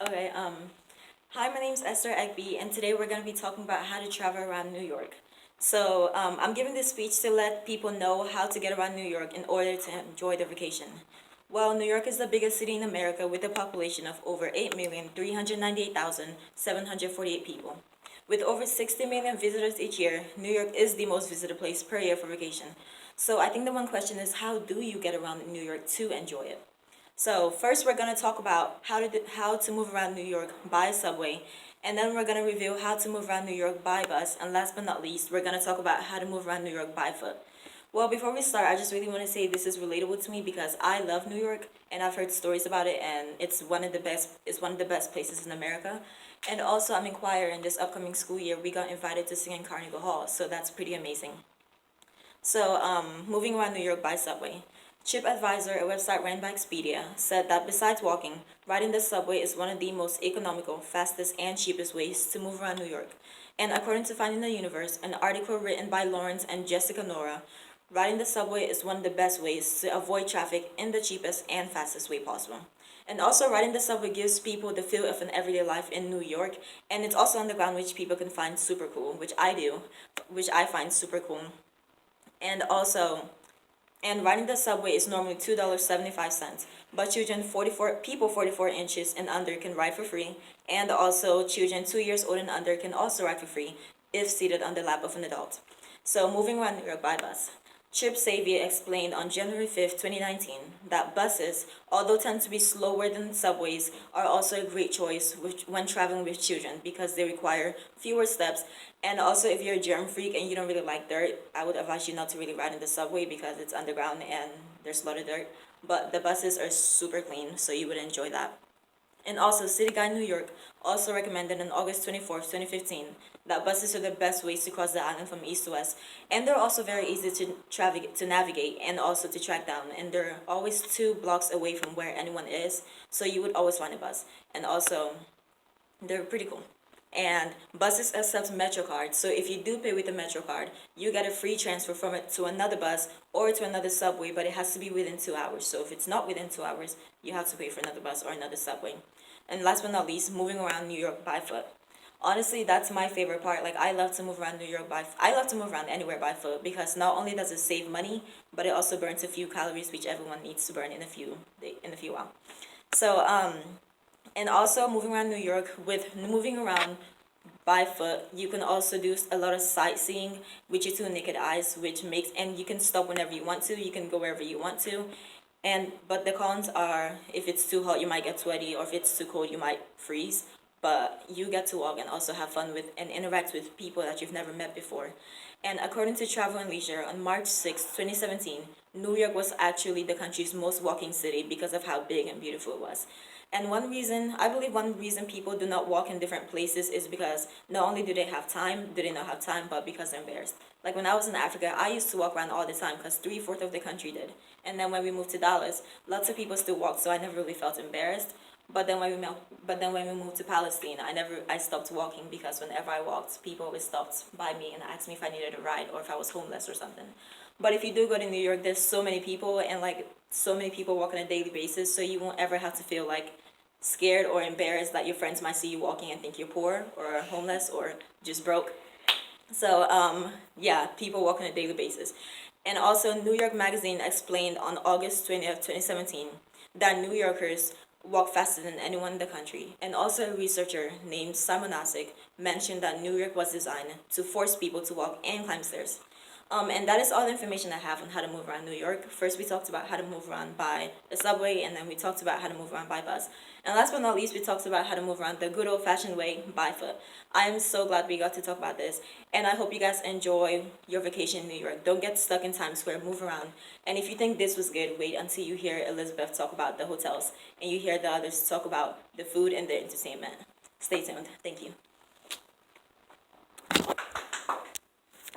Okay, hi, my name is Esther Egbe, and today we're going to be talking about how to travel around New York. I'm giving this speech to let people know how to get around New York in order to enjoy their vacation. Well, New York is the biggest city in America with a population of over 8,398,748 people. With over 60 million visitors each year, New York is the most visited place per year for vacation. So I think the one question is, how do you get around New York to enjoy it? So first, we're gonna talk about how to move around New York by subway, and then we're gonna review how to move around New York by bus, and last but not least, we're gonna talk about how to move around New York by foot. Well, before we start, I just really want to say this is relatable to me because I love New York and I've heard stories about it, and it's one of the best. It's one of the best places in America. And also, I'm in choir, and this upcoming school year, we got invited to sing in Carnegie Hall, so that's pretty amazing. Moving around New York by subway. TripAdvisor, a website ran by Expedia, said that besides walking, riding the subway is one of the most economical, fastest, and cheapest ways to move around New York. And according to Finding the Universe, an article written by Lawrence and Jessica Nora, riding the subway is one of the best ways to avoid traffic in the cheapest and fastest way possible. And also, riding the subway gives people the feel of an everyday life in New York, and it's also underground, which people can find super cool, which I do, which I find super cool. And also, and riding the subway is normally $2.75, but children 44 inches and under can ride for free, and also children 2 years old and under can also ride for free if seated on the lap of an adult. So moving around New York by bus. Chip Xavier explained on January 5th, 2019, that buses, although tend to be slower than subways, are also a great choice when traveling with children because they require fewer steps. And also, if you're a germ freak and you don't really like dirt, I would advise you not to really ride in the subway because it's underground and there's a lot of dirt. But the buses are super clean, so you would enjoy that. And also, City Guide New York also recommended on August 24th, 2015, that buses are the best ways to cross the island from east to west. And they're also very easy to navigate and also to track down. And they're always 2 blocks away from where anyone is, so you would always find a bus. And also, they're pretty cool. And buses accept MetroCard, so if you do pay with a MetroCard, you get a free transfer from it to another bus or to another subway, but it has to be within 2 hours. So if it's not within 2 hours, you have to pay for another bus or another subway. And last but not least, moving around New York by foot. Honestly, that's my favorite part. Like, I love to move around New York I love to move around anywhere by foot because not only does it save money, but it also burns a few calories, which everyone needs to burn in a few while. So and also moving around New York with moving around by foot, you can also do a lot of sightseeing with your two naked eyes, which makes, and you can stop whenever you want to, you can go wherever you want to. And but the cons are, if it's too hot you might get sweaty, or if it's too cold you might freeze, but you get to walk and also have fun with and interact with people that you've never met before. And according to Travel and Leisure, on March 6, 2017, New York was actually the country's most walking city because of how big and beautiful it was. And I believe one reason people do not walk in different places is because not only do they not have time, but because they're embarrassed. Like when I was in Africa, I used to walk around all the time because 3/4 of the country did. And then when we moved to Dallas, lots of people still walk, so I never really felt embarrassed. But then when we moved to Palestine, I stopped walking because whenever I walked, people always stopped by me and asked me if I needed a ride or if I was homeless or something. But if you do go to New York, there's so many people, and like so many people walk on a daily basis, so you won't ever have to feel like scared or embarrassed that your friends might see you walking and think you're poor or homeless or just broke. Yeah, people walk on a daily basis. And also, New York Magazine explained on August 20th, 2017, that New Yorkers walk faster than anyone in the country. And also, a researcher named Simon Osick mentioned that New York was designed to force people to walk and climb stairs. And that is all the information I have on how to move around New York. First, we talked about how to move around by the subway, and then we talked about how to move around by bus. And last but not least, we talked about how to move around the good old-fashioned way, by foot. I am so glad we got to talk about this, and I hope you guys enjoy your vacation in New York. Don't get stuck in Times Square, move around. And if you think this was good, wait until you hear Elizabeth talk about the hotels, and you hear the others talk about the food and the entertainment. Stay tuned. Thank you.